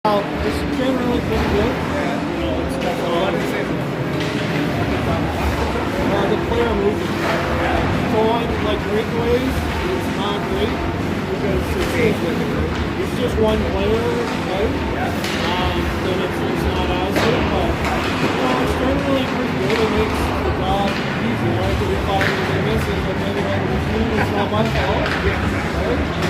It's generally pretty good. The player movement. Going like breakaways is not great because it's just one player, right? Then it's not as good, but it's generally pretty good. It makes the job easier. Right? If I was missing, but maybe it's not my fault. Right?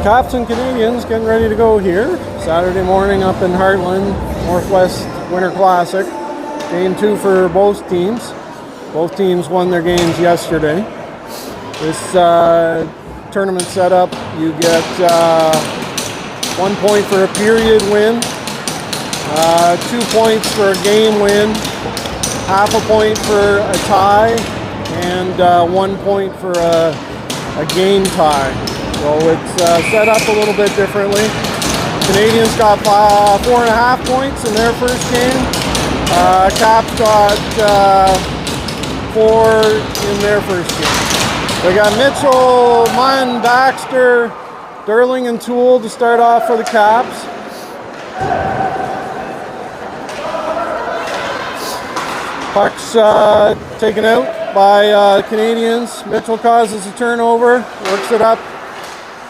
Caps and Canadiens getting ready to go here. Saturday morning up in Heartland, Northwest Winter Classic. Game 2 for both teams. Both teams won their games yesterday. This tournament setup, you get 1 point for a period win, 2 points for a game win, half a point for a tie, and 1 point for a game tie. So it's set up a little bit differently. Canadiens got 4.5 points in their first game. Caps got 4 in their first game. They got Mitchell, Munn, Baxter, Durling, and Toole to start off for the Caps. Puck's taken out by Canadiens. Mitchell causes a turnover, works it up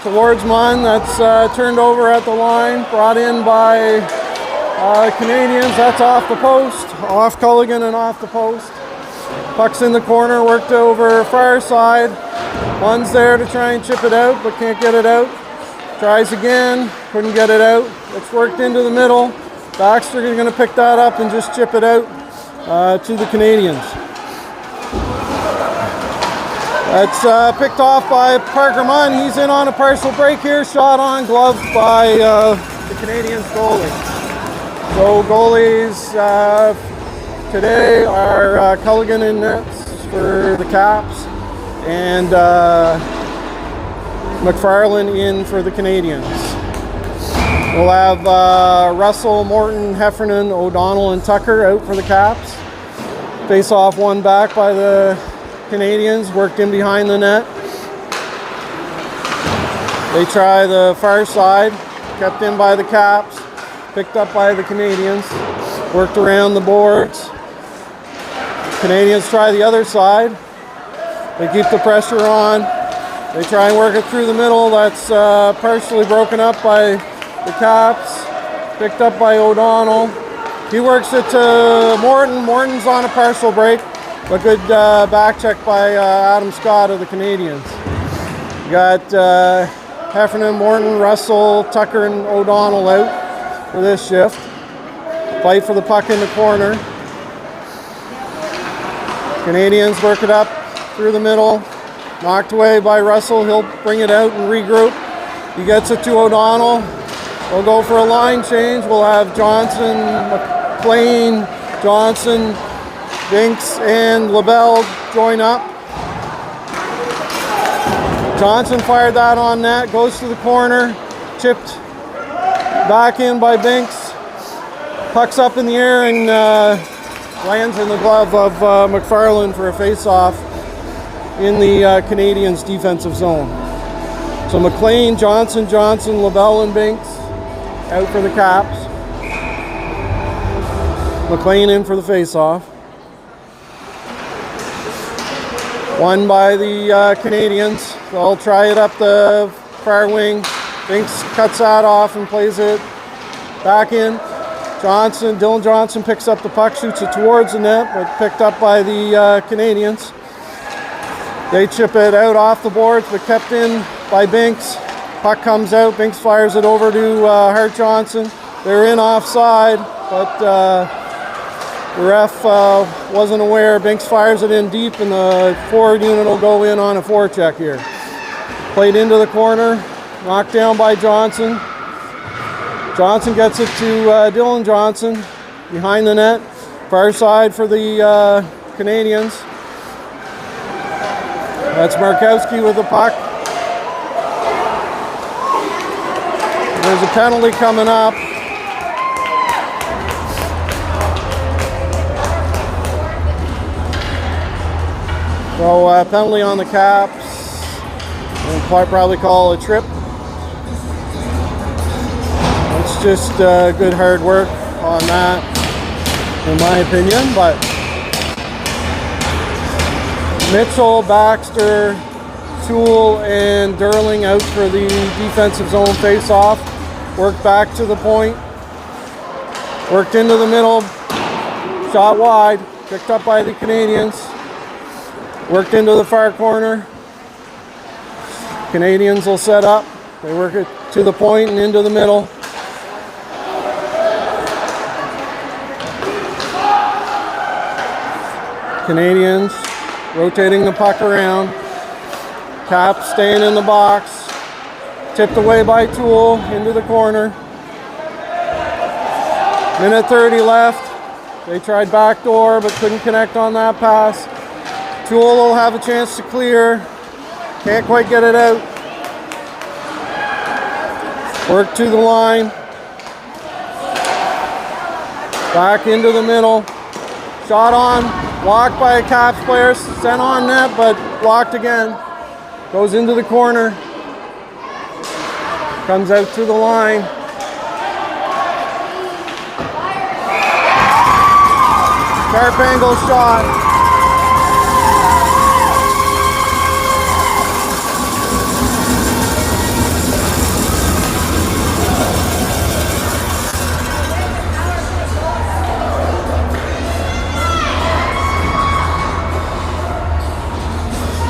towards Munn. That's turned over at the line, brought in by Canadiens. That's off the post, off Culligan and off the post. Puck's in the corner, worked over far side. Munn's there to try and chip it out, but can't get it out. Tries again, couldn't get it out. It's worked into the middle. Baxter is going to pick that up and just chip it out to the Canadiens. That's picked off by Parker Munn. He's in on a partial break here. Shot on, gloved by the Canadiens goalie. So goalies today are Culligan in nets for the Caps and McFarland in for the Canadiens. We'll have Russell, Morton, Heffernan, O'Donnell, and Tucker out for the Caps. Face off one back by the Canadiens, worked in behind the net. They try the far side, kept in by the Caps, picked up by the Canadiens, worked around the boards. Canadiens try the other side. They keep the pressure on. They try and work it through the middle. That's partially broken up by the Caps, picked up by O'Donnell. He works it to Morton. Morton's on a partial break. A good back check by Adam Scott of the Canadiens. You got Heffernan, Morton, Russell, Tucker, and O'Donnell out for this shift. Fight for the puck in the corner. Canadiens work it up through the middle. Knocked away by Russell. He'll bring it out and regroup. He gets it to O'Donnell. We'll go for a line change. We'll have Johnson, McLean, Johnson, Binks, and LaBelle join up. Johnson fired that on net, goes to the corner, chipped back in by Binks. Puck's up in the air and lands in the glove of McFarland for a face-off in the Canadiens' defensive zone. So McLean, Johnson, LaBelle, and Binks out for the Caps. McLean in for the face-off. Won by the Canadiens. They'll try it up the far wing. Binks cuts that off and plays it back in. Dylan Johnson picks up the puck, shoots it towards the net, but picked up by the Canadiens. They chip it out off the boards, but kept in by Binks. Puck comes out. Binks fires it over to Hart Johnson. They're in offside, but the ref wasn't aware. Binks fires it in deep, and the forward unit will go in on a forecheck here. Played into the corner, knocked down by Johnson. Johnson gets it to Dylan Johnson behind the net. Far side for the Canadiens. That's Markowski with the puck. There's a penalty coming up. So penalty on the Caps. We'll probably call a trip. It's just good hard work on that, in my opinion. But Mitchell, Baxter, Toole, and Durling out for the defensive zone face-off. Worked back to the point. Worked into the middle. Shot wide. Picked up by the Canadiens. Worked into the far corner. Canadiens will set up. They work it to the point and into the middle. Canadiens rotating the puck around. Cap staying in the box. Tipped away by Toole into the corner. Minute 30 left. They tried backdoor but couldn't connect on that pass. Toole will have a chance to clear. Can't quite get it out. Work to the line. Back into the middle. Shot on. Blocked by a Caps player. Sent on net but blocked again. Goes into the corner. Comes out to the line. Sharp angle shot.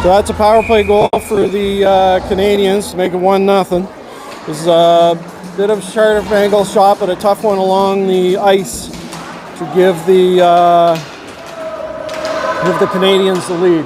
So that's a power play goal for the Canadiens to make it 1-0. This is a bit of a sharp angle shot, but a tough one along the ice to give the Canadiens the lead.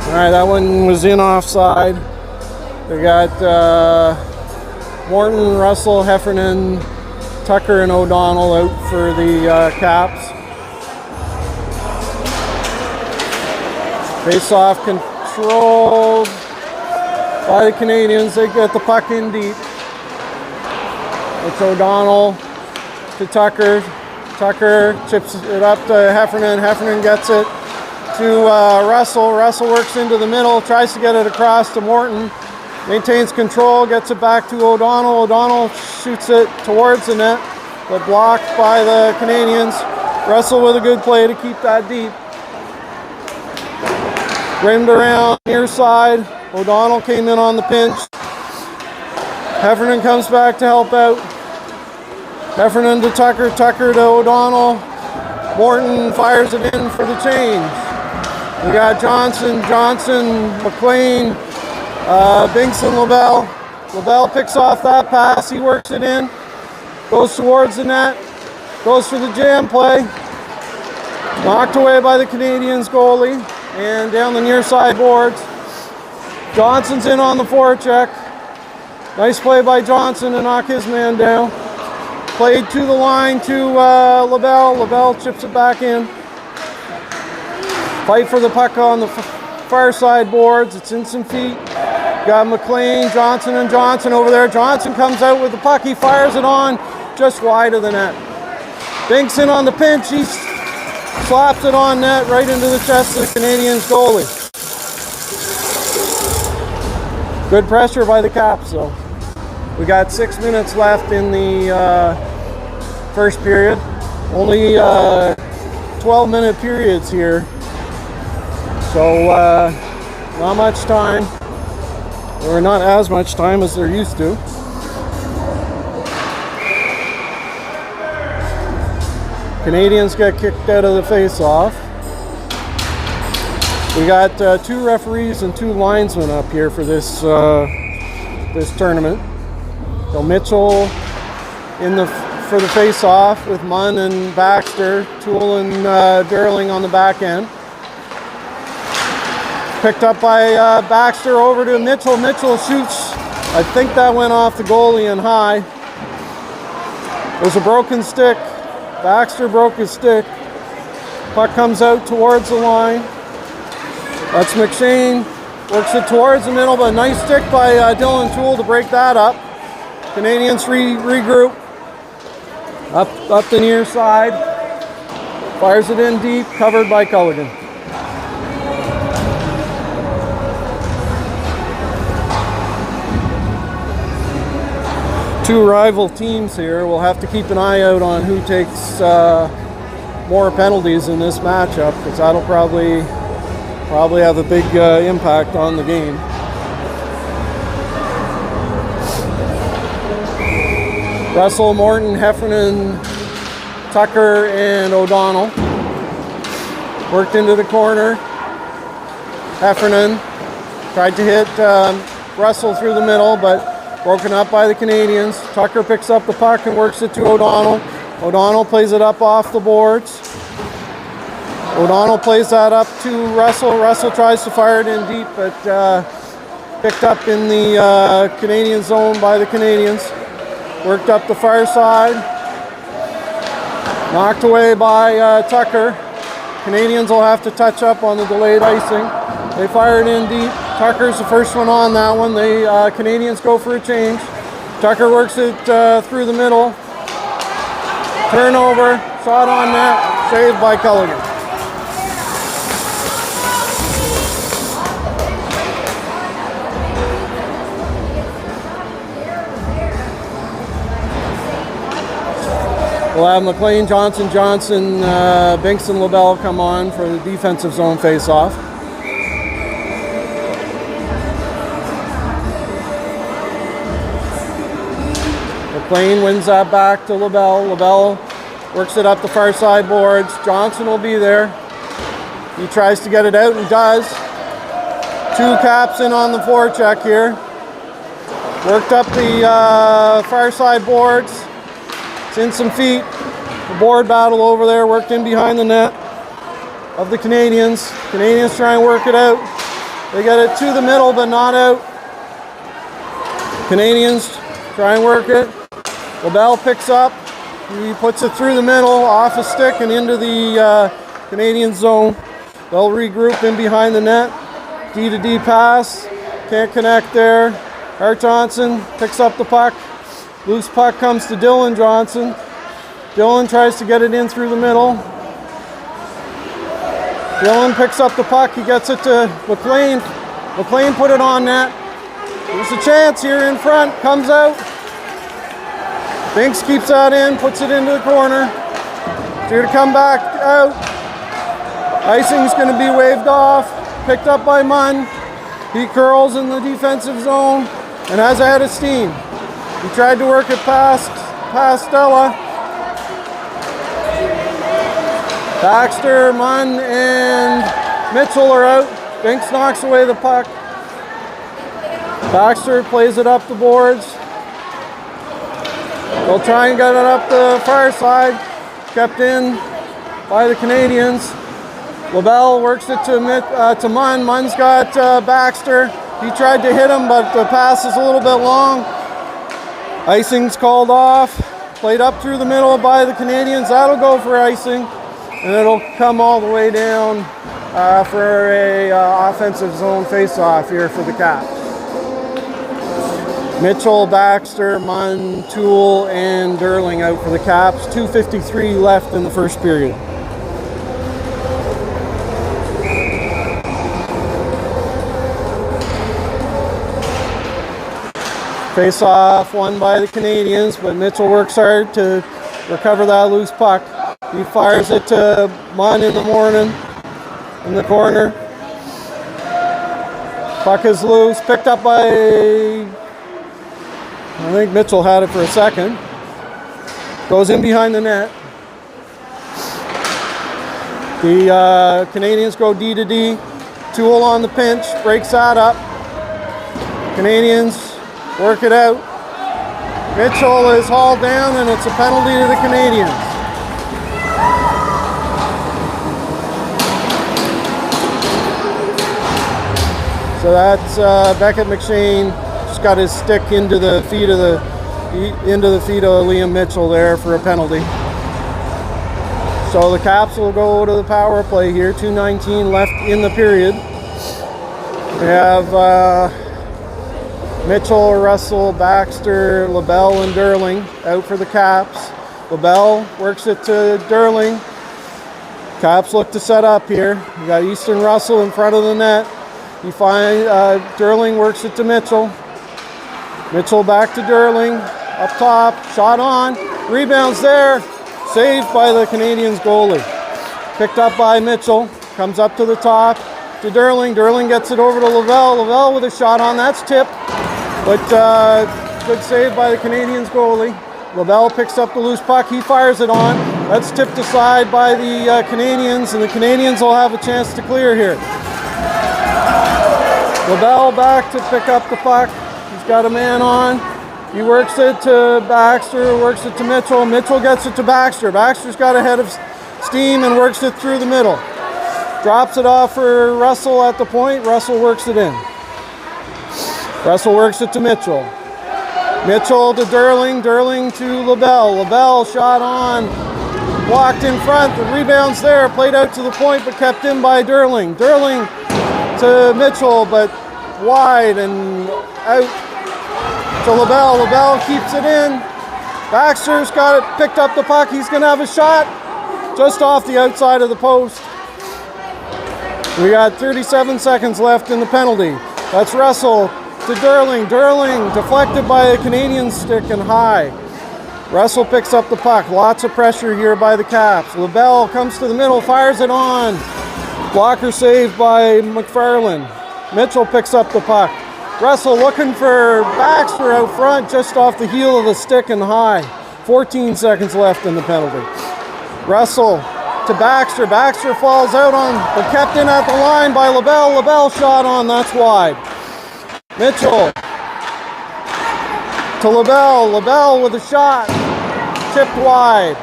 All right, that one was in offside. We got Morton, Russell, Heffernan, Tucker, and O'Donnell out for the Caps. Face-off controlled by the Canadiens. They get the puck in deep. It's O'Donnell to Tucker. Tucker chips it up to Heffernan. Heffernan gets it to Russell. Russell works into the middle, tries to get it across to Morton. Maintains control, gets it back to O'Donnell. O'Donnell shoots it towards the net, but blocked by the Canadiens. Russell with a good play to keep that deep. Rimmed around near side. O'Donnell came in on the pinch. Heffernan comes back to help out. Heffernan to Tucker, Tucker to O'Donnell. Morton fires it in for the change. We got Johnson, McLean, Binks and LaBelle. LaBelle picks off that pass. He works it in. Goes towards the net. Goes for the jam play. Knocked away by the Canadiens goalie. And down the near side boards. Johnson's in on the forecheck. Nice play by Johnson to knock his man down. Played to the line to LaBelle. LaBelle chips it back in. Fight for the puck on the far side boards. It's in some feet. Got McLean, Johnson, and Johnson over there. Johnson comes out with the puck. He fires it on just wide of the net. Binks in on the pinch. He slaps it on net right into the chest of the Canadiens goalie. Good pressure by the Caps, though. We got 6 minutes left in the first period. Only 12-minute periods here. So not much time, or not as much time as they're used to. Canadiens get kicked out of the face-off. We got 2 referees and 2 linesmen up here for this this tournament. So Mitchell for the face-off with Munn and Baxter, Toole and Derling on the back end. Picked up by Baxter over to Mitchell. Mitchell shoots. I think that went off the goalie and high. There's a broken stick. Baxter broke his stick. Puck comes out towards the line. That's McShane. Works it towards the middle, but a nice stick by Dylan Toole to break that up. Canadiens regroup. Up the near side. Fires it in deep, covered by Culligan. Two rival teams here. We'll have to keep an eye out on who takes more penalties in this matchup, because that'll probably Probably have a big impact on the game. Russell, Morton, Heffernan, Tucker, and O'Donnell. Worked into the corner. Heffernan tried to hit Russell through the middle, but broken up by the Canadiens. Tucker picks up the puck and works it to O'Donnell. O'Donnell plays it up off the boards. O'Donnell plays that up to Russell. Russell tries to fire it in deep, but picked up in the Canadian zone by the Canadiens. Worked up the far side. Knocked away by Tucker. Canadiens will have to touch up on the delayed icing. They fire it in deep. Tucker's the first one on that one. The Canadiens go for a change. Tucker works it through the middle. Turnover, shot on net, saved by Culligan. We'll have McLean, Johnson, Binks, and LaBelle come on for the defensive zone face-off. McLean wins that back to LaBelle. LaBelle works it up the far side boards. Johnson will be there. He tries to get it out and does. Two Caps in on the forecheck here. Worked up the far side boards. It's in some feet. The board battle over there, worked in behind the net of the Canadiens. Canadiens try and work it out. They get it to the middle, but not out. Canadiens try and work it. LaBelle picks up. He puts it through the middle, off a stick, and into the Canadian zone. They'll regroup in behind the net. D-to-D pass. Can't connect there. Hart Johnson picks up the puck. Loose puck comes to Dylan Johnson. Dylan tries to get it in through the middle. Dylan picks up the puck. He gets it to McLean. McLean put it on net. There's a chance here in front. Comes out. Binks keeps that in. Puts it into the corner. It's here to come back out. Icing's going to be waved off. Picked up by Munn. He curls in the defensive zone and has a head of steam. He tried to work it past Stella. Baxter, Munn, and Mitchell are out. Binks knocks away the puck. Baxter plays it up the boards. They'll try and get it up the far side. Kept in by the Canadiens. LaBelle works it to Munn. Munn's got Baxter. He tried to hit him, but the pass is a little bit long. Icing's called off. Played up through the middle by the Canadiens. That'll go for icing. And it'll come all the way down for a offensive zone face-off here for the Caps. Mitchell, Baxter, Munn, Toole, and Derling out for the Caps. 2:53 left in the first period. Face-off won by the Canadiens, but Mitchell works hard to recover that loose puck. He fires it to Munn in the morning, in the corner. Puck is loose, picked up by, I think Mitchell had it for a second. Goes in behind the net. The Canadiens go D-to-D. Toole on the pinch, breaks that up. Canadiens work it out. Mitchell is hauled down, and it's a penalty to the Canadiens. So that's Beckett McShane just got his stick into the feet of Liam Mitchell there for a penalty. So the Caps will go to the power play here. 2:19 left in the period. We have Mitchell, Russell, Baxter, LaBelle, and Derling out for the Caps. LaBelle works it to Derling. Caps look to set up here. We got Easton Russell in front of the net. You find Derling works it to Mitchell. Mitchell back to Derling. Up top, shot on. Rebounds there. Saved by the Canadiens goalie. Picked up by Mitchell. Comes up to the top. to Derling. Derling gets it over to Lavelle. Lavelle with a shot on. That's tipped. But good save by the Canadiens goalie. Lavelle picks up the loose puck. He fires it on. That's tipped aside by the Canadiens, and the Canadiens will have a chance to clear here. Lavelle back to pick up the puck. He's got a man on. He works it to Baxter, works it to Mitchell. Mitchell gets it to Baxter. Baxter's got a head of steam and works it through the middle. Drops it off for Russell at the point. Russell works it in. Russell works it to Mitchell. Mitchell to Derling. Derling to Lavelle. Lavelle shot on. Blocked in front. The rebound's there. Played out to the point but kept in by Derling. Derling to Mitchell but wide and out to Lavelle. Lavelle keeps it in. Baxter's got it, picked up the puck. He's going to have a shot just off the outside of the post. We got 37 seconds left in the penalty. That's Russell to Derling. Derling deflected by a Canadian stick and high. Russell picks up the puck. Lots of pressure here by the Caps. Lavelle comes to the middle, fires it on. Blocker saved by McFarland. Mitchell picks up the puck. Russell looking for Baxter out front, just off the heel of the stick and high. 14 seconds left in the penalty. Russell to Baxter. Baxter falls out on, but kept in at the line by Lavelle. Lavelle shot on, that's wide. Mitchell to Lavelle. Lavelle with a shot, tipped wide.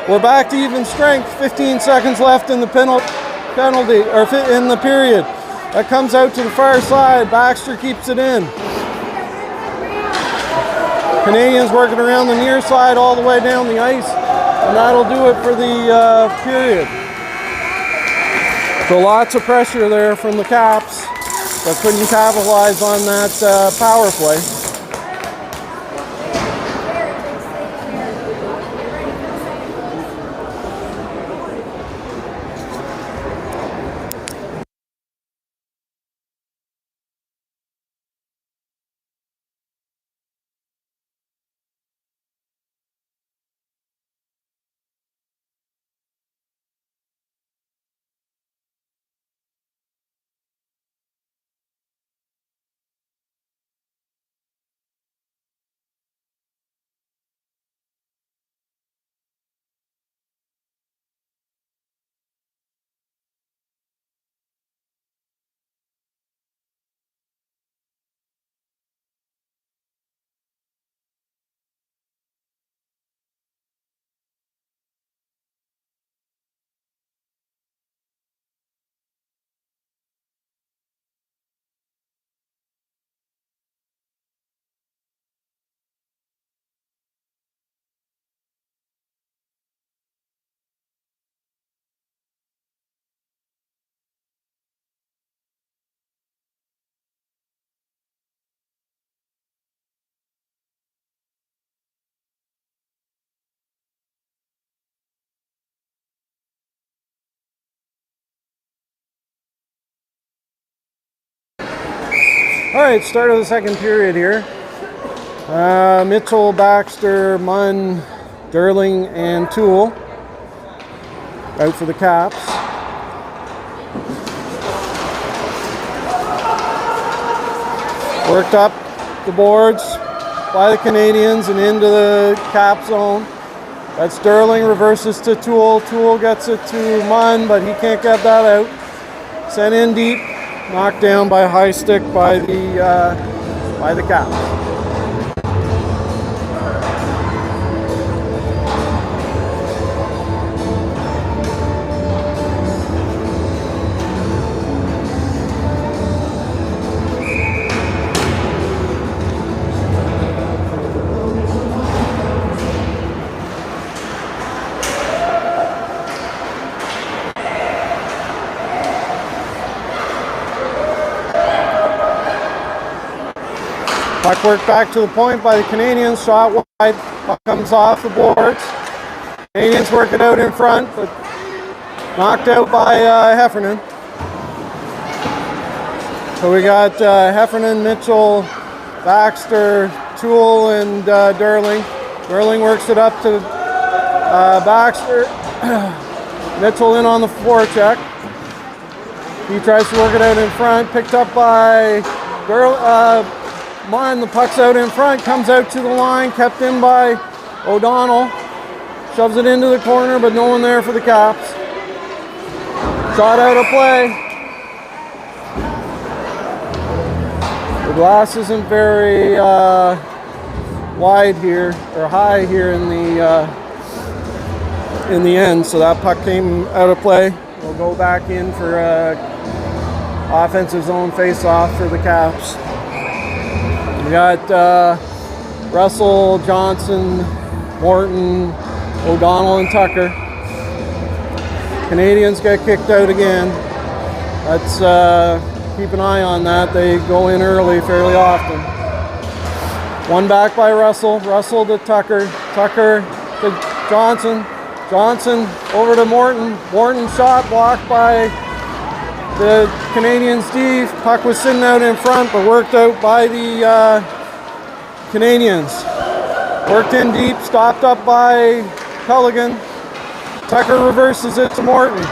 We're back to even strength. 15 seconds left in the penalty, or in the period. That comes out to the far side. Baxter keeps it in. Canadiens working around the near side all the way down the ice. And that'll do it for the period. So lots of pressure there from the Caps, but couldn't capitalize on that power play. All right, start of the second period here. Mitchell, Baxter, Munn, Derling, and Toole out for the Caps. Worked up the boards by the Canadiens and into the Cap zone. That's Derling, reverses to Toole. Toole gets it to Munn, but he can't get that out. Sent in deep. Knocked down by a high stick by the Caps. Puck worked back to the point by the Canadiens, shot wide, puck comes off the boards. Canadiens work it out in front, but knocked out by Heffernan. So we got Heffernan, Mitchell, Baxter, Toole, and Derling. Derling works it up to Baxter. Mitchell in on the forecheck. He tries to work it out in front, picked up by Munn. The puck's out in front, comes out to the line, kept in by O'Donnell. Shoves it into the corner, but no one there for the Caps. Shot out of play. The glass isn't very wide here, or high here in the end, so that puck came out of play. We'll go back in for offensive zone face-off for the Caps. We got Russell, Johnson, Morton, O'Donnell, and Tucker. Canadiens get kicked out again. Let's keep an eye on that. They go in early fairly often. One back by Russell. Russell to Tucker. Tucker to Johnson. Johnson over to Morton. Morton shot blocked by the Canadiens D. Puck was sitting out in front, but worked out by the Canadiens. Worked in deep, stopped up by Culligan. Tucker reverses it to Morton.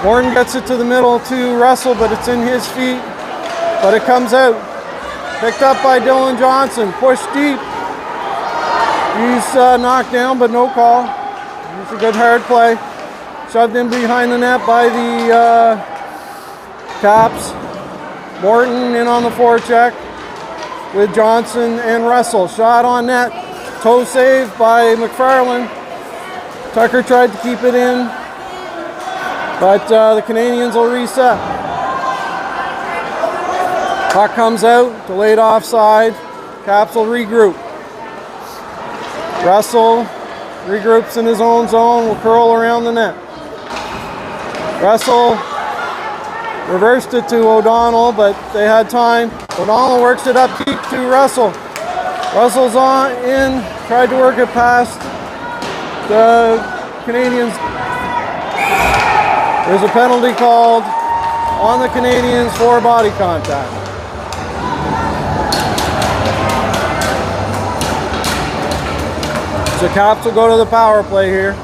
Morton gets it to the middle to Russell, but it's in his feet. But it comes out. Picked up by Dylan Johnson. Pushed deep. He's knocked down, but no call. It's a good hard play. Shoved in behind the net by the Caps. Morton in on the forecheck with Johnson and Russell. Shot on net. Toe save by McFarland. Tucker tried to keep it in, but the Canadiens will reset. Puck comes out, delayed offside. Caps will regroup. Russell regroups in his own zone, will curl around the net. Russell reversed it to O'Donnell, but they had time. O'Donnell works it up deep to Russell. Russell's on in, tried to work it past the Canadiens. There's a penalty called on the Canadiens for body contact. So Caps will go to the power play here.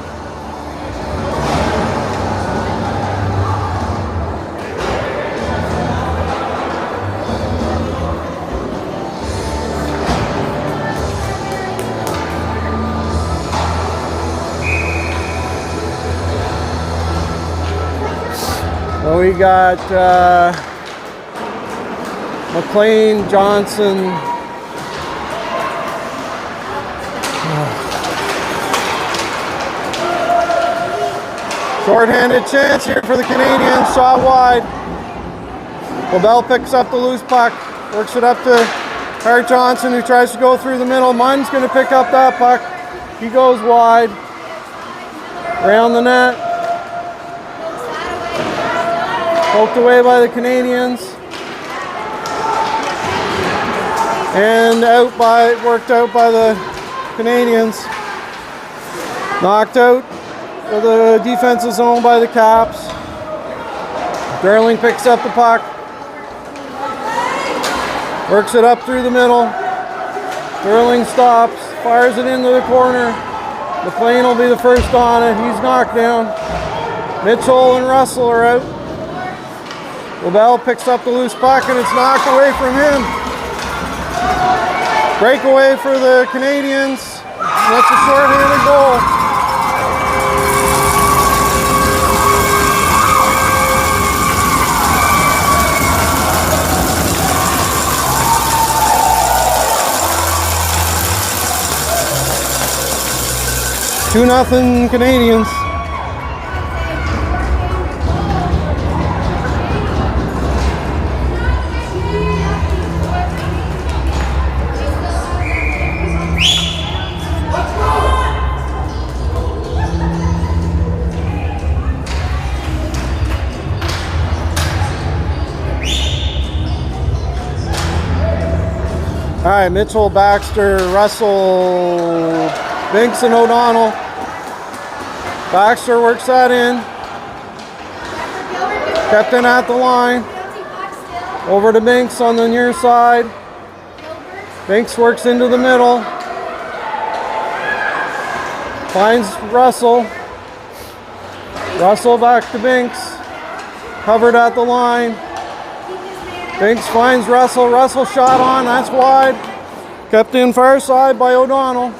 So we got McLean, Johnson. Short-handed chance here for the Canadiens. Shot wide. LaBelle picks up the loose puck. Works it up to Hart Johnson, who tries to go through the middle. Munn's going to pick up that puck. He goes wide. Around the net. Poked away by the Canadiens. And worked out by the Canadiens. Knocked out of the defensive zone by the Caps. Darling picks up the puck. Works it up through the middle. Darling stops. Fires it into the corner. McLean will be the first on it. He's knocked down. Mitchell and Russell are out. LaBelle picks up the loose puck and it's knocked away from him. Breakaway for the Canadiens. That's a short-handed goal. Two nothing Canadiens. All right, Mitchell, Baxter, Russell, Binks, and O'Donnell. Baxter works that in. Kept in at the line. Over to Binks on the near side. Binks works into the middle. Finds Russell. Russell back to Binks. Covered at the line. Binks finds Russell. Russell shot on. That's wide. Kept in far side by O'Donnell.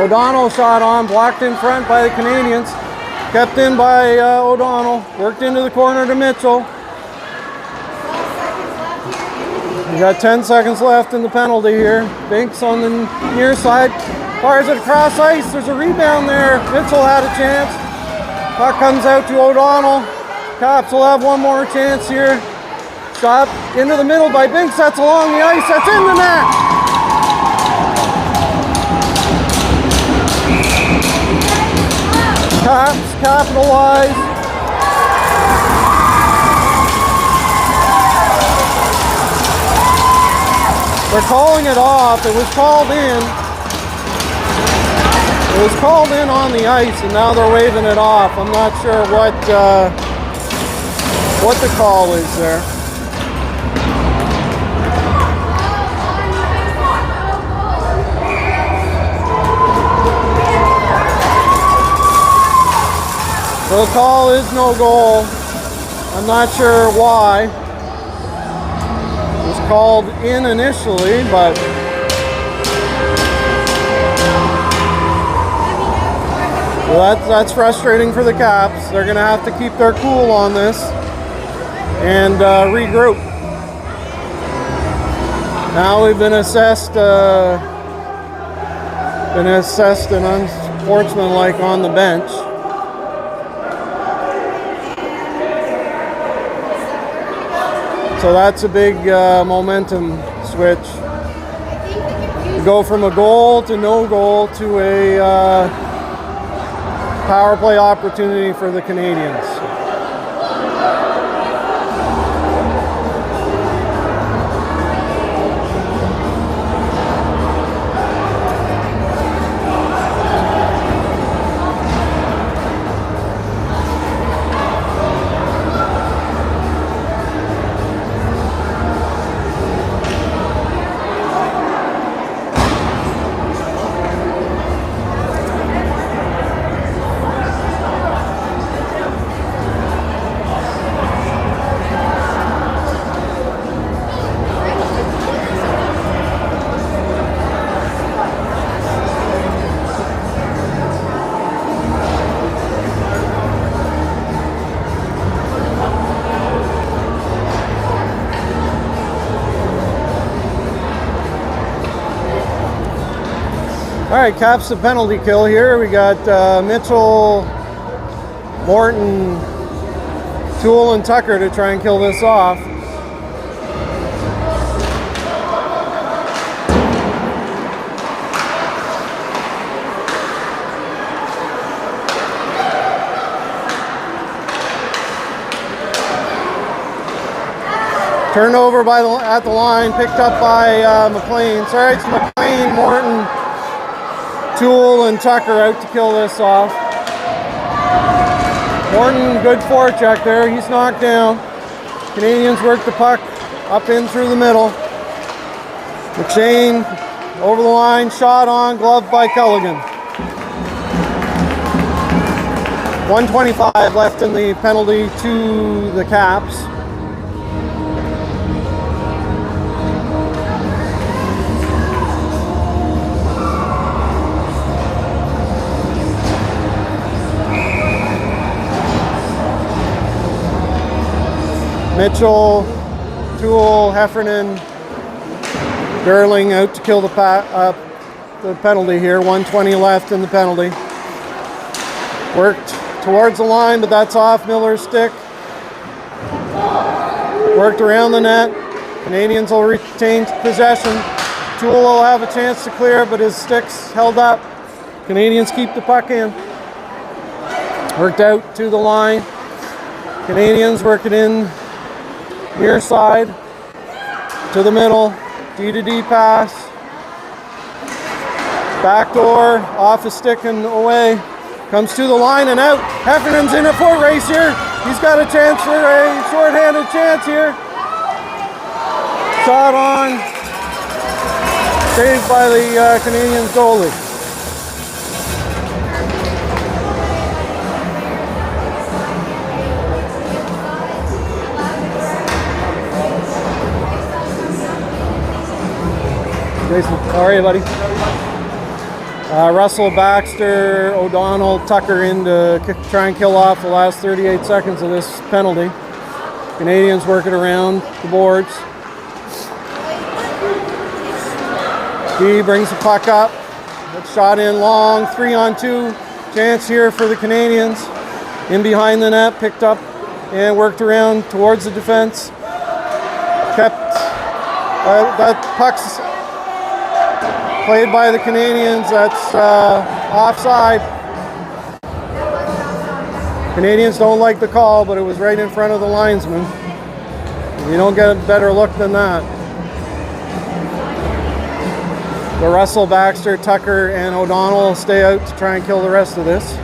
O'Donnell shot on. Blocked in front by the Canadiens. Kept in by O'Donnell. Worked into the corner to Mitchell. We got 10 seconds left in the penalty here. Binks on the near side. Fires it across ice. There's a rebound there. Mitchell had a chance. Puck comes out to O'Donnell. Caps will have one more chance here. Shot into the middle by Binks. That's along the ice. That's in the net. Caps capitalize. They're calling it off. It was called in. It was called in on the ice, and now they're waving it off. I'm not sure what the call is there. So the call is no goal. I'm not sure why. It was called in initially, but well, that's frustrating for the Caps. They're going to have to keep their cool on this and regroup. Now we've been assessed an unsportsmanlike on the bench. So that's a big momentum switch. You go from a goal to no goal to a power play opportunity for the Canadiens. All right, Caps the penalty kill here. We got Mitchell, Morton, Toole, and Tucker to try and kill this off. Turnover at the line, picked up by McLean. Sorry, it's McLean, Morton, Toole, and Tucker out to kill this off. Morton, good forecheck there. He's knocked down. Canadiens work the puck up in through the middle. McShane over the line, shot on, gloved by Culligan. 1:25 left in the penalty to the Caps. Mitchell, Toole, Heffernan, Gerling out to kill the penalty here. 1:20 left in the penalty. Worked towards the line, but that's off Miller's stick. Worked around the net. Canadiens will retain possession. Toole will have a chance to clear, but his stick's held up. Canadiens keep the puck in. Worked out to the line. Canadiens work it in near side to the middle. D-to-D pass. Backdoor, off a stick and away. Comes to the line and out. Heffernan's in a foot race here. He's got a chance for a shorthanded chance here. Shot on. Saved by the Canadiens goalie. Jason, how are you, buddy? Russell, Baxter, O'Donnell, Tucker in to try and kill off the last 38 seconds of this penalty. Canadiens working around the boards. D brings the puck up. That's shot in long, 3-on-2. Chance here for the Canadiens. In behind the net, picked up and worked around towards the defense. Kept, that puck's played by the Canadiens. That's offside. Canadiens don't like the call, but it was right in front of the linesman. You don't get a better look than that. The Russell, Baxter, Tucker, and O'Donnell stay out to try and kill the rest of this.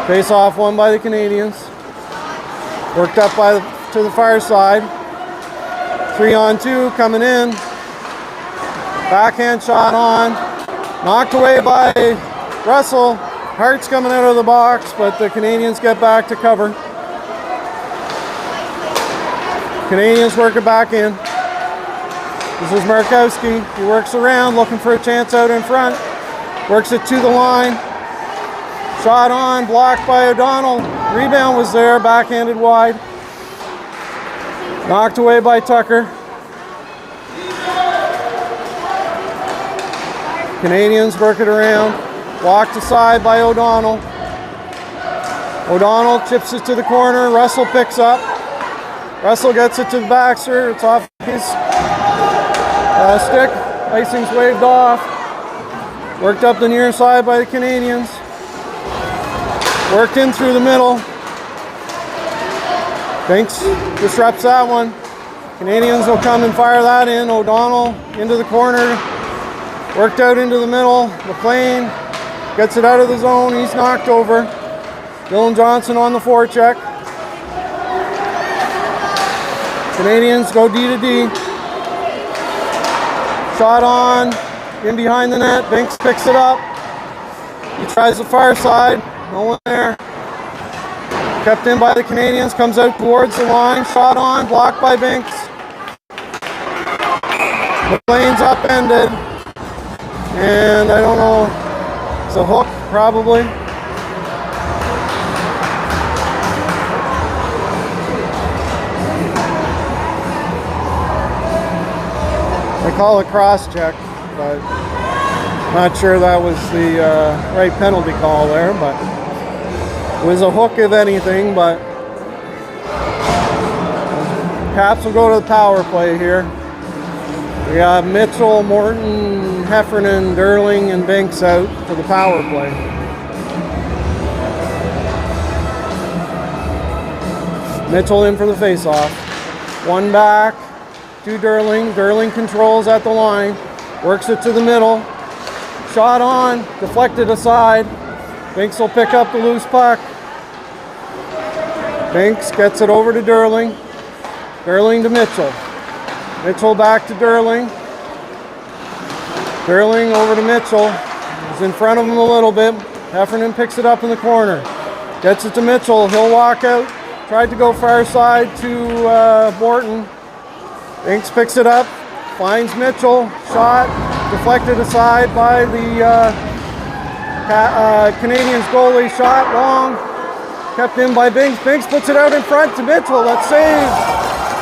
Face off won by the Canadiens. Worked up to the far side. 3-on-2 coming in. Backhand shot on. Knocked away by Russell. Hart's coming out of the box, but the Canadiens get back to cover. Canadiens work it back in. This is Markowski. He works around, looking for a chance out in front. Works it to the line. Shot on, blocked by O'Donnell. Rebound was there, backhanded wide. Knocked away by Tucker. Canadiens work it around. Walked aside by O'Donnell. O'Donnell chips it to the corner. Russell picks up. Russell gets it to Baxter. It's off his stick. Icing's waved off. Worked up the near side by the Canadiens. Worked in through the middle. Banks disrupts that one. Canadiens will come and fire that in. O'Donnell into the corner. Worked out into the middle. McLean gets it out of the zone. He's knocked over. Dylan Johnson on the forecheck. Canadiens go D to D. Shot on. In behind the net. Banks picks it up. He tries the far side. No one there. Kept in by the Canadiens. Comes out towards the line. Shot on. Blocked by Banks. McLean's upended. And I don't know. It's a hook, probably. They call it cross-check, but not sure that was the right penalty call there, but it was a hook if anything, but Caps will go to the power play here. We have Mitchell, Morton, Heffernan, Derling, and Banks out for the power play. Mitchell in for the face-off. One back to Derling. Derling controls at the line. Works it to the middle. Shot on. Deflected aside. Banks will pick up the loose puck. Banks gets it over to Derling. Derling to Mitchell. Mitchell back to Derling. Derling over to Mitchell. He's in front of him a little bit. Heffernan picks it up in the corner. Gets it to Mitchell. He'll walk out. Tried to go far side to Morton. Banks picks it up. Finds Mitchell. Shot. Deflected aside by the Canadiens goalie. Shot long. Kept in by Banks. Banks puts it out in front to Mitchell. That's saved.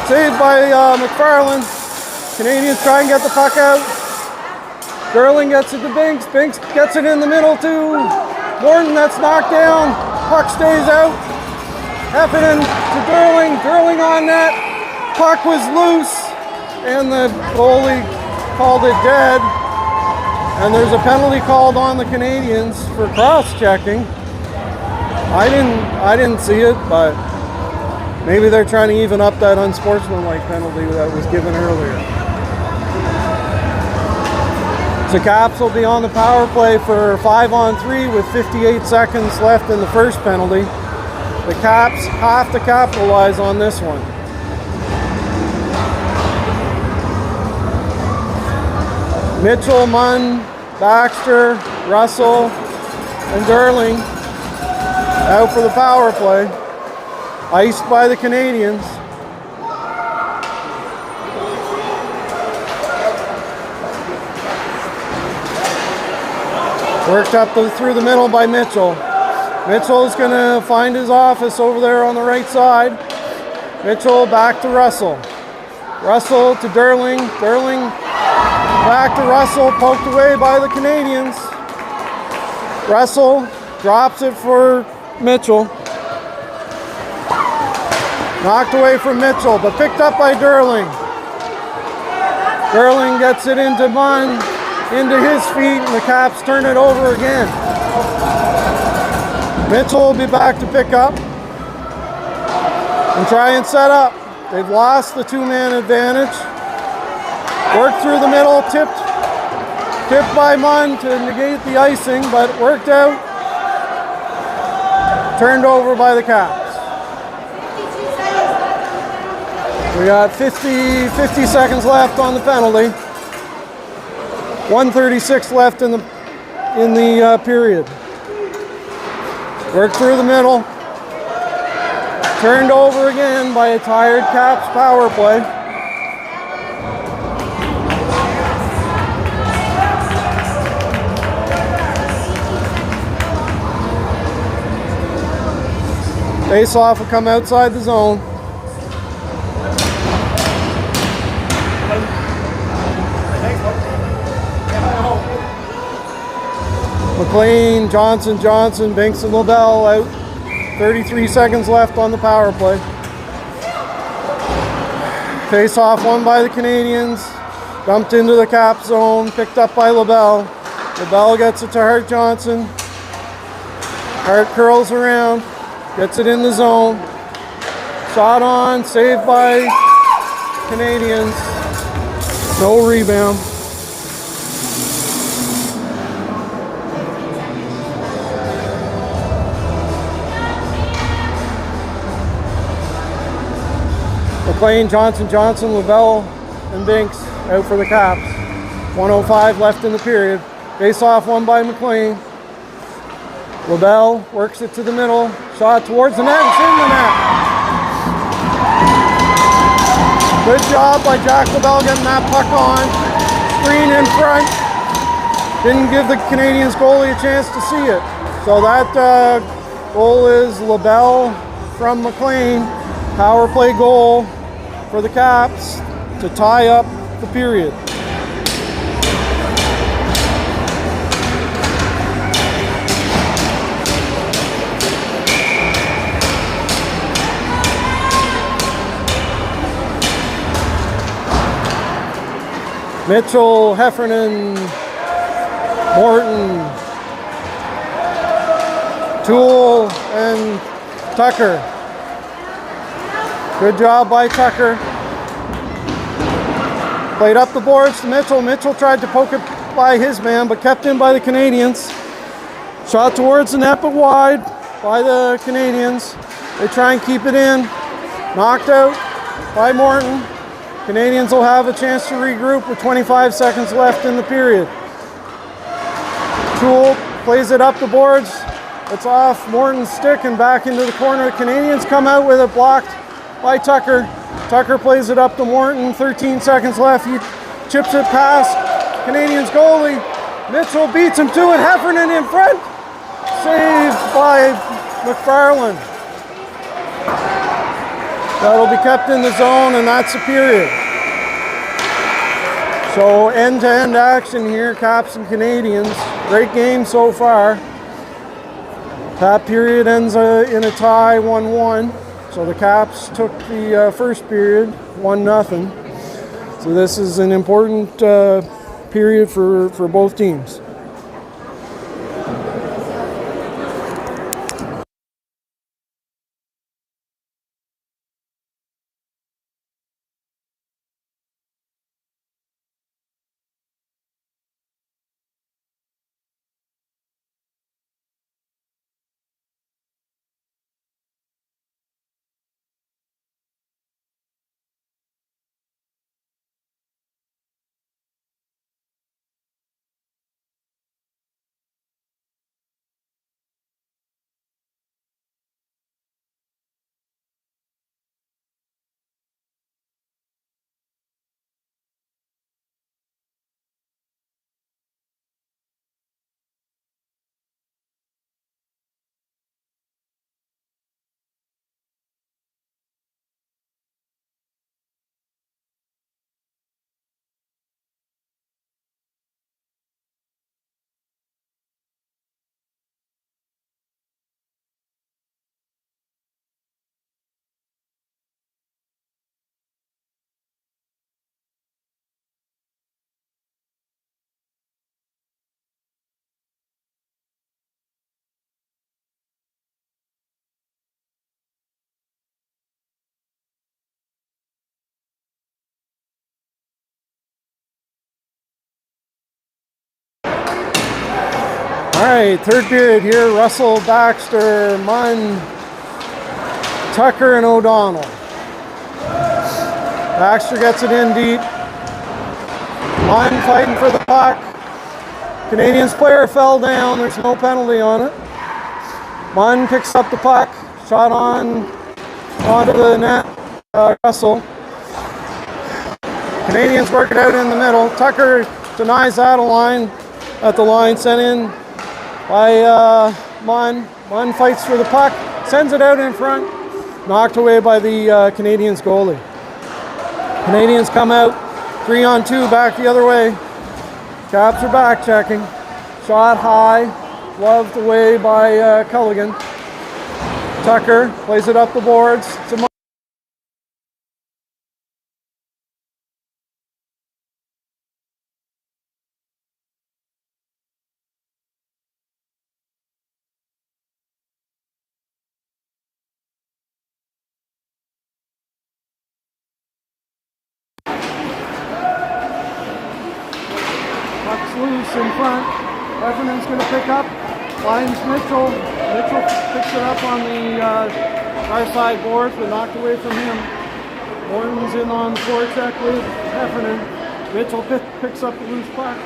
Saved by McFarland. Canadiens try and get the puck out. Derling gets it to Banks. Banks gets it in the middle to Morton. That's knocked down. Puck stays out. Heffernan to Derling. Derling on net. Puck was loose. And the goalie called it dead. And there's a penalty called on the Canadiens for cross-checking. I didn't see it, but maybe they're trying to even up that unsportsmanlike penalty that was given earlier. So Caps will be on the power play for 5-on-3 with 58 seconds left in the first penalty. The Caps have to capitalize on this one. Mitchell, Munn, Baxter, Russell, and Derling out for the power play. Iced by the Canadiens. Worked up through the middle by Mitchell. Mitchell's going to find his office over there on the right side. Mitchell back to Russell. Russell to Derling. Derling back to Russell, poked away by the Canadiens. Russell drops it for Mitchell. Knocked away from Mitchell, but picked up by Derling. Derling gets it into Munn, into his feet, and the Caps turn it over again. Mitchell will be back to pick up and try and set up. They've lost the two-man advantage. Worked through the middle, tipped by Munn to negate the icing, but worked out. Turned over by the Caps. We got 50 seconds left on the penalty. 1:36 left in the period. Worked through the middle. Turned over again by a tired Caps power play. Face-off will come outside the zone. McLean, Johnson, Binks and LaBelle out. 33 seconds left on the power play. Face-off won by the Canadiens. Dumped into the Cap zone, picked up by LaBelle. LaBelle gets it to Hart Johnson. Hart curls around, gets it in the zone. Shot on, saved by Canadiens. No rebound. McLean, Johnson, LaBelle, and Binks out for the Caps. 1:05 left in the period. Face-off won by McLean. LaBelle works it to the middle. Shot towards the net. It's in the net. Good job by Jack LaBelle getting that puck on. Screen in front. Didn't give the Canadiens goalie a chance to see it. So that goal is LaBelle from McLean. Power play goal for the Caps to tie up the period. Mitchell, Heffernan, Morton, Toole, and Tucker. Good job by Tucker. Played up the boards to Mitchell. Mitchell tried to poke it by his man, but kept in by the Canadiens. Shot towards the net, but wide by the Canadiens. They try and keep it in. Knocked out by Morton. Canadiens will have a chance to regroup with 25 seconds left in the period. Toole plays it up the boards. It's off Morton's stick and back into the corner. The Canadiens come out with it blocked by Tucker. Tucker plays it up to Morton. 13 seconds left. He chips it past Canadiens goalie. Mitchell beats him to it. Heffernan in front. Saved by McFarland. That'll be kept in the zone, and that's the period. So end-to-end action here, Caps and Canadiens. Great game so far. That period ends in a tie, 1-1. So the Caps took the first period, 1-0. So this is an important period for both teams. right, third period here. Russell, Baxter, Munn, Tucker, and O'Donnell. Baxter gets it in deep. Munn fighting for the puck. Canadiens player fell down. There's no penalty on it. Munn picks up the puck. Shot onto the net. Russell. Canadiens work it out in the middle. Tucker denies that at the line, sent in by Munn. Munn fights for the puck, sends it out in front, knocked away by the Canadiens goalie. Canadiens come out 3-on-2 back the other way. Caps are back checking. Shot high, gloved away by Culligan. Tucker plays it up the boards to Munn. Puck's loose in front. Effernan's going to pick up. Finds Mitchell. Mitchell picks it up on the far side boards, but knocked away from him. Morton's in on the forecheck with Heffernan. Mitchell picks up the loose puck.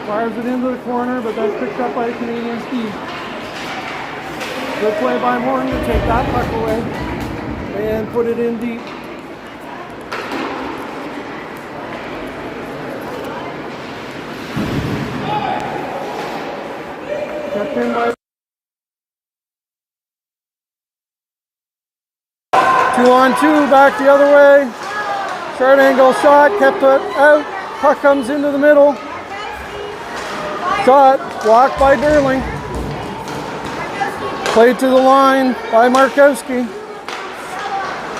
Fires it into the corner, but that's picked up by the Canadiens D. Good play by Morton to take that puck away and put it in deep. Kept in by 2-on-2 back the other way. Short angle shot, kept it out. Puck comes into the middle. Shot blocked by Durling. Played to the line by Markowski.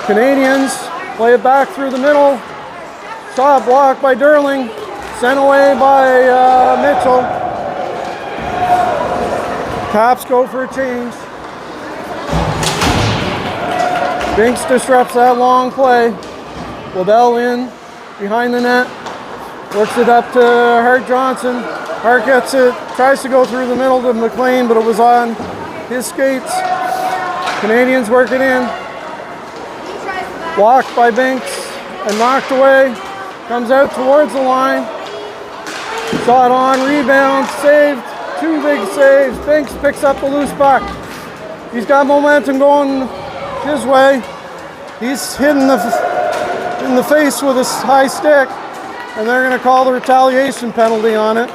Canadiens play it back through the middle. Shot blocked by Durling. Sent away by Mitchell. Caps go for a change. Binks disrupts that long play. Waddell in behind the net. Works it up to Hart Johnson. Hart gets it, tries to go through the middle to McLean, but it was on his skates. Canadiens work it in. Blocked by Binks and knocked away. Comes out towards the line. Shot on, rebound, saved. Two big saves. Binks picks up the loose puck. He's got momentum going his way. He's hit in the face with a high stick, and they're going to call the retaliation penalty on it.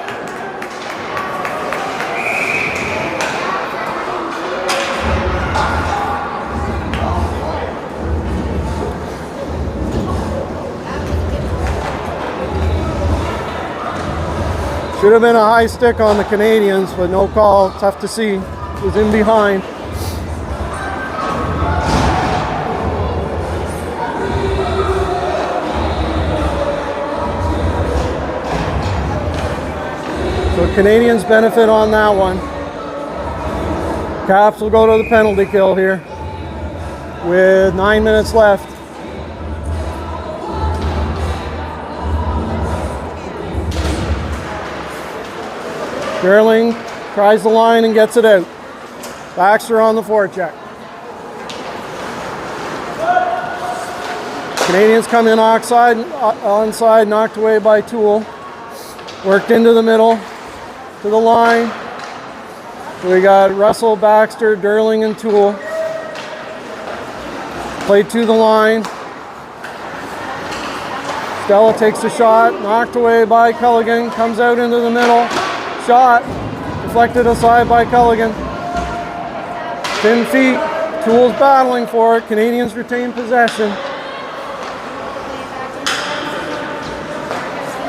Should have been a high stick on the Canadiens, but no call. Tough to see. It was in behind. So Canadiens benefit on that one. Caps will go to the penalty kill here with 9 minutes left. Durling tries the line and gets it out. Baxter on the forecheck. Canadiens come in onside, knocked away by Toole. Worked into the middle to the line. So we got Russell, Baxter, Durling, and Toole. Played to the line. Stella takes a shot, knocked away by Culligan, comes out into the middle. Shot, deflected aside by Culligan. 10 feet, Toole's battling for it. Canadiens retain possession.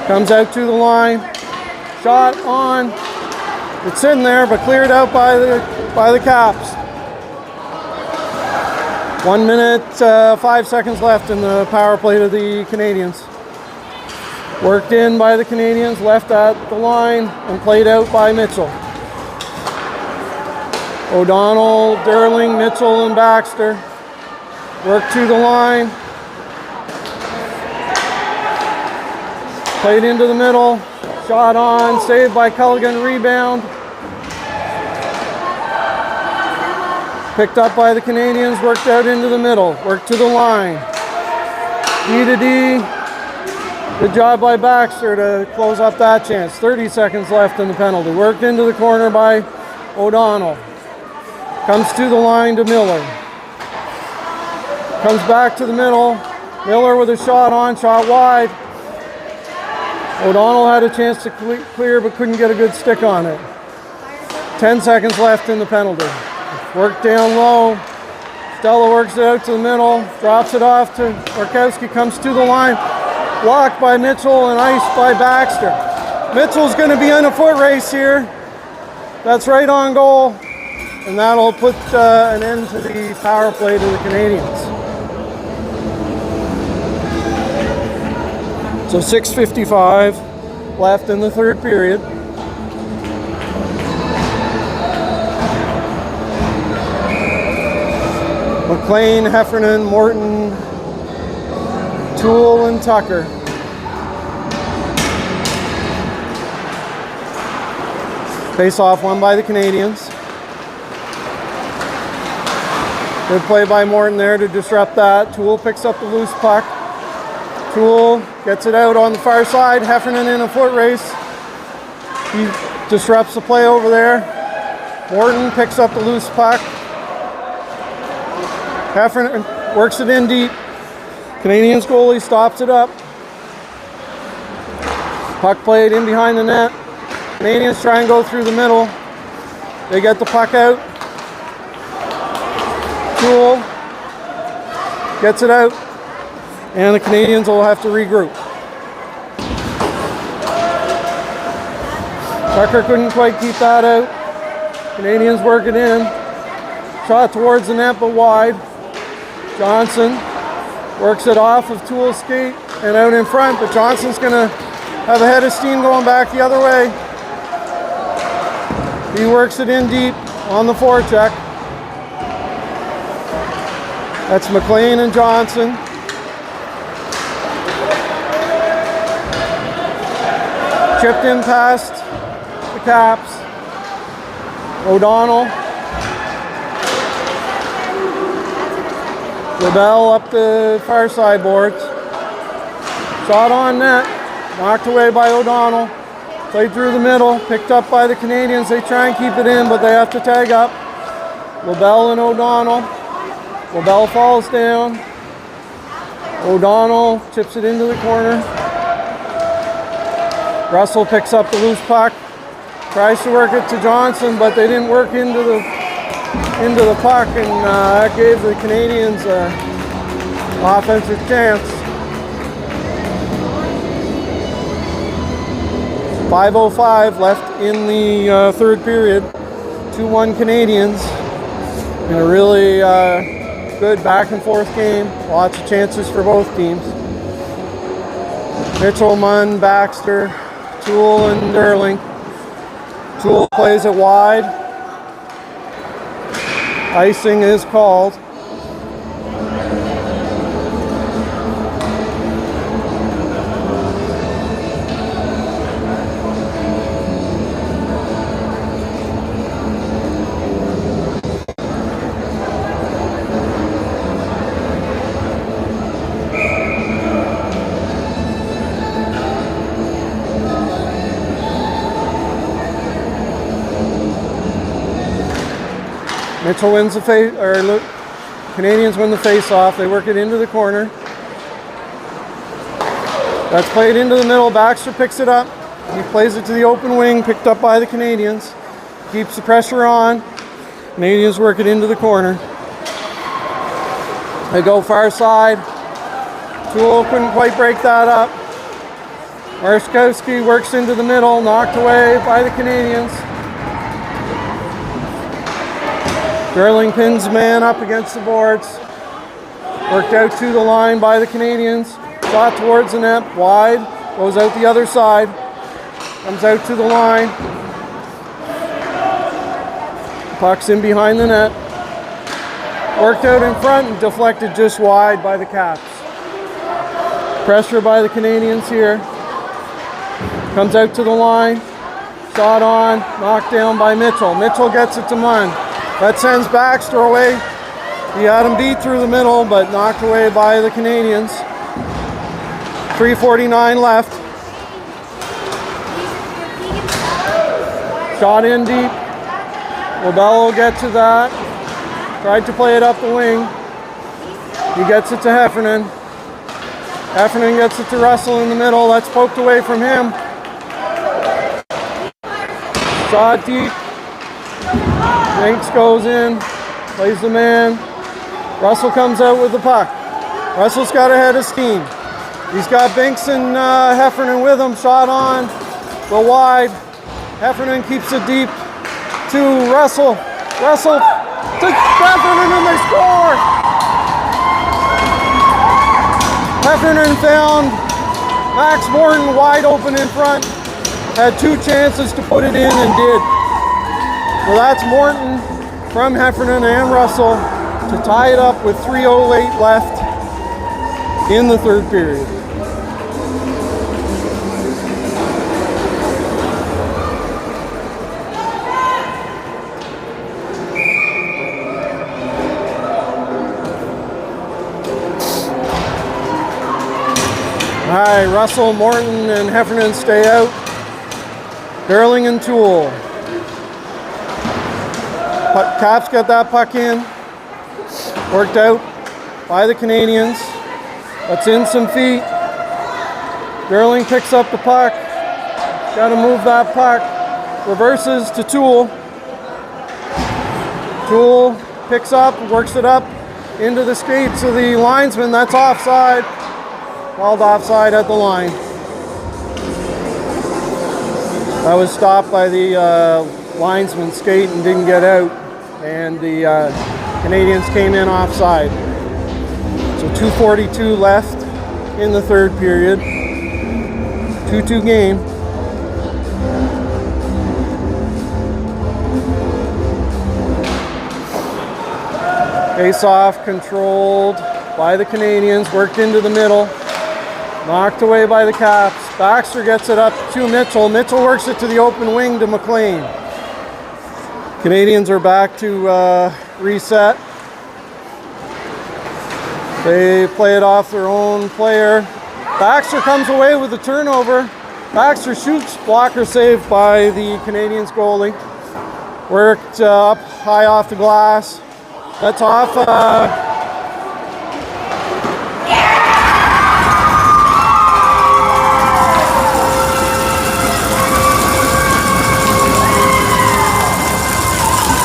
Comes out to the line. Shot on. It's in there, but cleared out by the Caps. 1 minute, 5 seconds left in the power play to the Canadiens. Worked in by the Canadiens, left at the line, and played out by Mitchell. O'Donnell, Durling, Mitchell, and Baxter. Worked to the line. Played into the middle. Shot on, saved by Culligan, rebound. Picked up by the Canadiens, worked out into the middle, worked to the line. D to D. Good job by Baxter to close up that chance. 30 seconds left in the penalty. Worked into the corner by O'Donnell. Comes to the line to Miller. Comes back to the middle. Miller with a shot on, shot wide. O'Donnell had a chance to clear but couldn't get a good stick on it. 10 seconds left in the penalty. Work down low. Stella works it out to the middle, drops it off to Orkowski, comes to the line. Blocked by Mitchell and iced by Baxter. Mitchell's going to be in a foot race here. That's right on goal. And that'll put an end to the power play to the Canadiens. So 6:55 left in the third period. McLean, Heffernan, Morton, Toole, and Tucker. Face-off won by the Canadiens. Good play by Morton there to disrupt that. Toole picks up the loose puck. Toole gets it out on the far side. Heffernan in a foot race. He disrupts the play over there. Morton picks up the loose puck. Heffernan works it in deep. Canadiens goalie stops it up. Puck played in behind the net. Canadiens try and go through the middle. They get the puck out. Toole gets it out. And the Canadiens will have to regroup. Tucker couldn't quite keep that out. Canadiens work it in. Shot towards the net but wide. Johnson works it off of Toole's skate and out in front, but Johnson's going to have a head of steam going back the other way. He works it in deep on the forecheck. That's McLean and Johnson. Chipped in past the Caps. O'Donnell. LaBelle up the far side boards. Shot on net. Knocked away by O'Donnell. Played through the middle. Picked up by the Canadiens. They try and keep it in, but they have to tag up. LaBelle and O'Donnell. LaBelle falls down. O'Donnell chips it into the corner. Russell picks up the loose puck. Tries to work it to Johnson, but they didn't work into the puck, and that gave the Canadiens an offensive chance. 5:05 left in the third period. 2-1 Canadiens in a really good back and forth game. Lots of chances for both teams. Mitchell, Munn, Baxter, Toole, and Derling. Toole plays it wide. Icing is called. Mitchell wins the Canadiens win the face-off. They work it into the corner. That's played into the middle. Baxter picks it up. He plays it to the open wing, picked up by the Canadiens. Keeps the pressure on. Canadiens work it into the corner. They go far side. Toole couldn't quite break that up. Orkowski works into the middle, knocked away by the Canadiens. Derling pins man up against the boards. Worked out to the line by the Canadiens. Shot towards the net, wide. Goes out the other side. Comes out to the line. Puck's in behind the net. Worked out in front and deflected just wide by the Caps. Pressure by the Canadiens here. Comes out to the line. Shot on. Knocked down by Mitchell. Mitchell gets it to Munn. That sends Baxter away. He had him beat through the middle, but knocked away by the Canadiens. 3:49 left. Shot in deep. Lobello gets to that. Tried to play it up the wing. He gets it to Heffernan. Heffernan gets it to Russell in the middle. That's poked away from him. Shot deep. Yanks goes in. Plays the man. Russell comes out with the puck. Russell's got a head of steam. He's got Binks and Heffernan with him. Shot on. Go wide. Heffernan keeps it deep to Russell. Russell to Heffernan and they score! Heffernan found Max Morton wide open in front. Had 2 chances to put it in and did. So that's Morton from Heffernan and Russell to tie it up with 3:08 left in the third period. All right, Russell, Morton, and Heffernan stay out. Darling and Toole. Caps got that puck in. Worked out by the Canadiens. That's in some feet. Darling picks up the puck. Got to move that puck. Reverses to Toole. Toole picks up, works it up into the skates of the linesman. That's offside. Called offside at the line. That was stopped by the linesman skate and didn't get out. And the Canadiens came in offside. So 2:42 left in the third period. 2-2 game. Face-off controlled by the Canadiens. Worked into the middle. Knocked away by the Caps. Baxter gets it up to Mitchell. Mitchell works it to the open wing to McLean. Canadiens are back to reset. They play it off their own player. Baxter comes away with the turnover. Baxter shoots, blocker saved by the Canadiens goalie. Worked up high off the glass. That's off.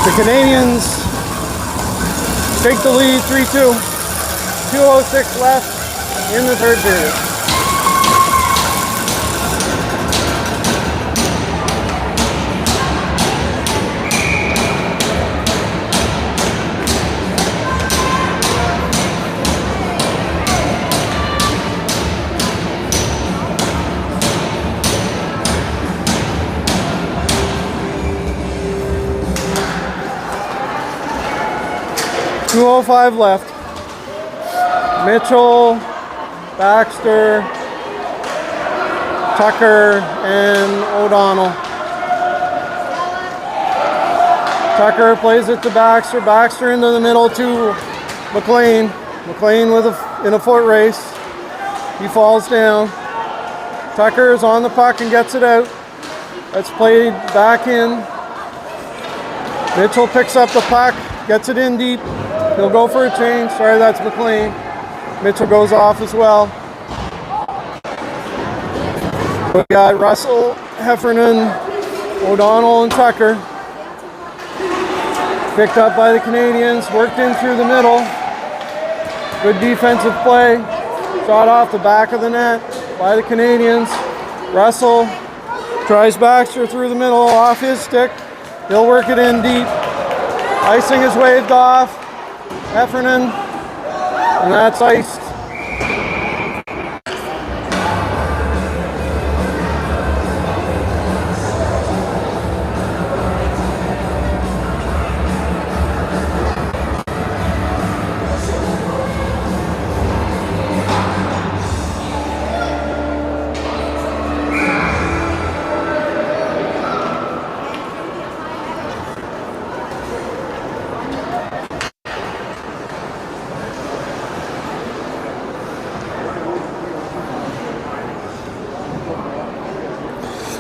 The Canadiens take the lead 3-2. 2:06 left in the third period. .205 left. Mitchell, Baxter, Tucker, and O'Donnell. Tucker plays it to Baxter. Baxter into the middle to McLean. McLean in a foot race. He falls down. Tucker is on the puck and gets it out. That's played back in. Mitchell picks up the puck, gets it in deep. He'll go for a change. Sorry, that's McLean. Mitchell goes off as well. We got Russell, Heffernan, O'Donnell, and Tucker. Picked up by the Canadiens. Worked in through the middle. Good defensive play. Shot off the back of the net by the Canadiens. Russell tries Baxter through the middle off his stick. He'll work it in deep. Icing is waved off. Heffernan, and that's iced.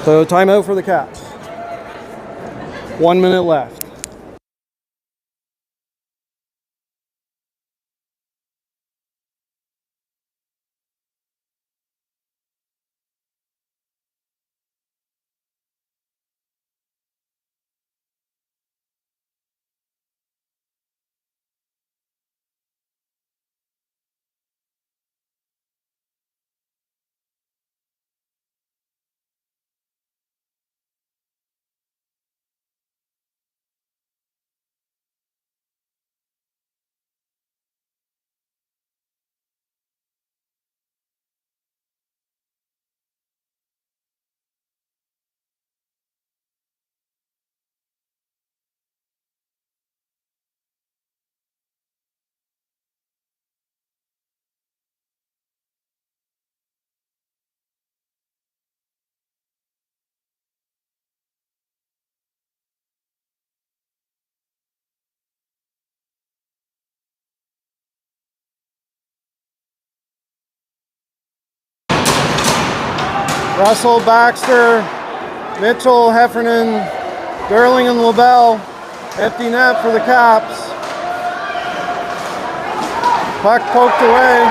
So timeout for the Caps. 1 minute left. Russell, Baxter, Mitchell, Heffernan, Durling, and LaBelle. Empty net for the Caps. Puck poked away.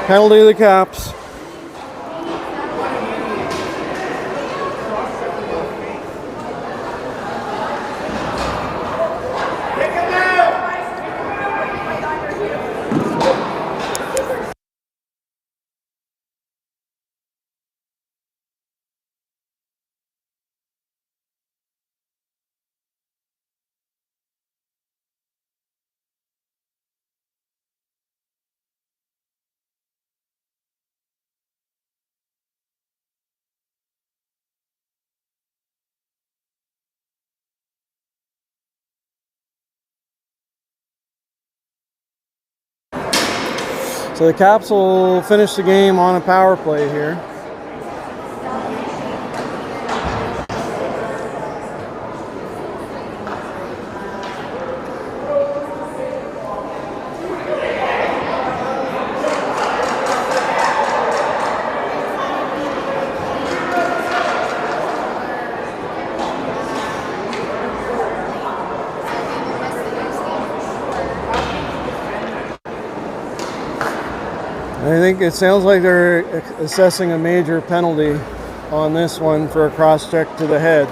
Penalty to the Caps. So the Caps will finish the game on a power play here. I think it sounds like they're assessing a major penalty on this one for a cross-check to the head.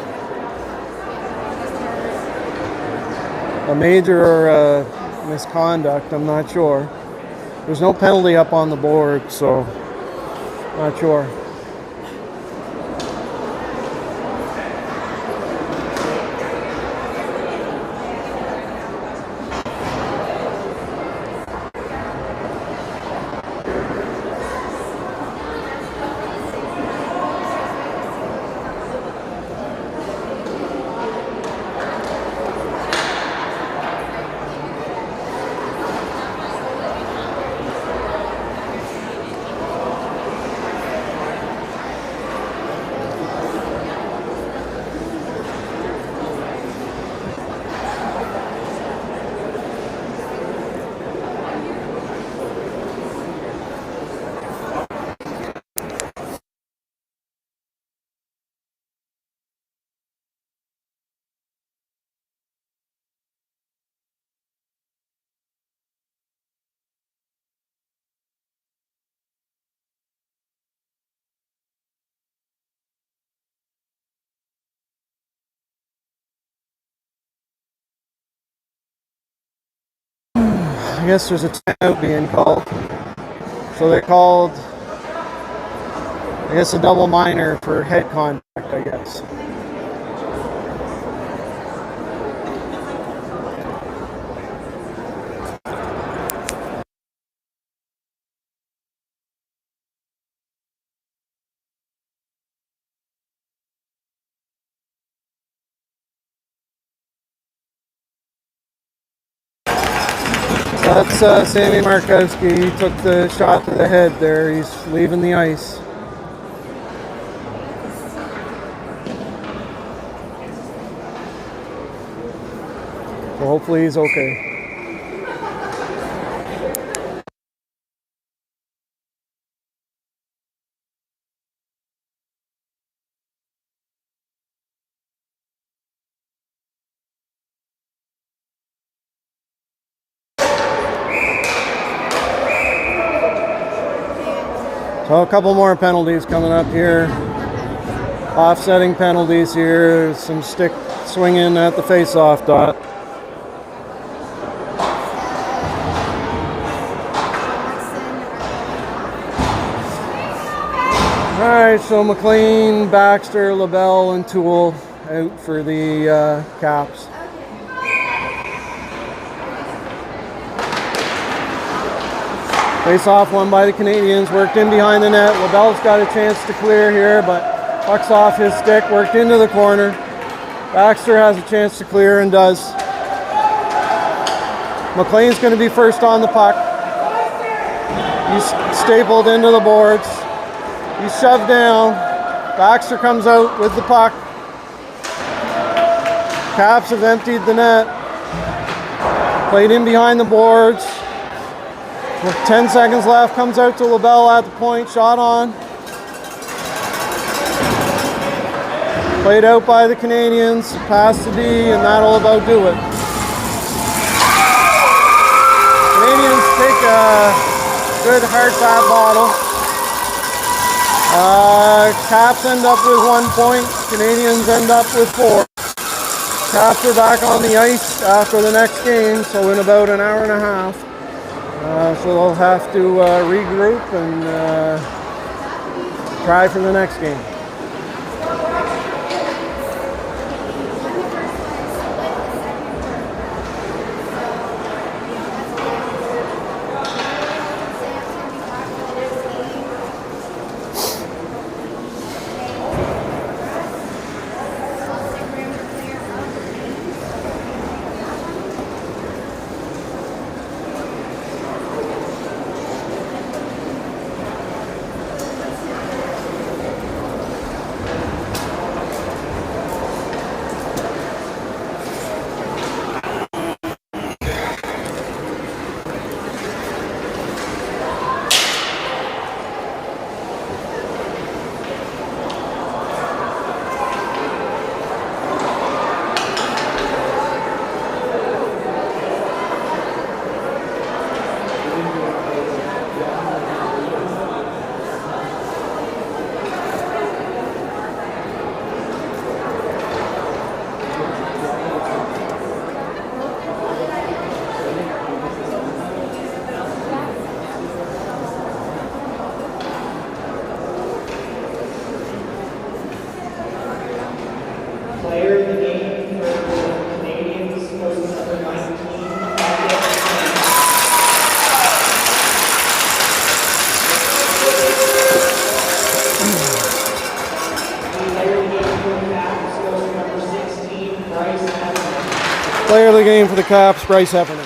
A major or a misconduct, I'm not sure. There's no penalty up on the board, so not sure. I guess there's a timeout being called. So they called, I guess, a double minor for head contact, I guess. That's Sammy Markowski. He took the shot to the head there. He's leaving the ice. So hopefully he's okay. So a couple more penalties coming up here. Offsetting penalties here. Some stick swinging at the face-off dot. All right, so McLean, Baxter, LaBelle, and Toole out for the Caps. Face-off won by the Canadiens, worked in behind the net. LaBelle's got a chance to clear here, but puck's off his stick, worked into the corner. Baxter has a chance to clear and does. McLean's going to be first on the puck. He's stapled into the boards. He's shoved down. Baxter comes out with the puck. Caps have emptied the net. Played in behind the boards. With 10 seconds left, comes out to LaBelle at the point, shot on. Played out by the Canadiens, pass to D, and that'll about do it. Canadiens take a good hard tap bottle. Caps end up with 1 point, Canadiens end up with 4. Caps are back on the ice after the next game, so in about an hour and a half. So they'll have to regroup and try for the next game. Player of the game for the Canadiens goes to number 19. Player of the game for the Caps, Bryce Heffernan.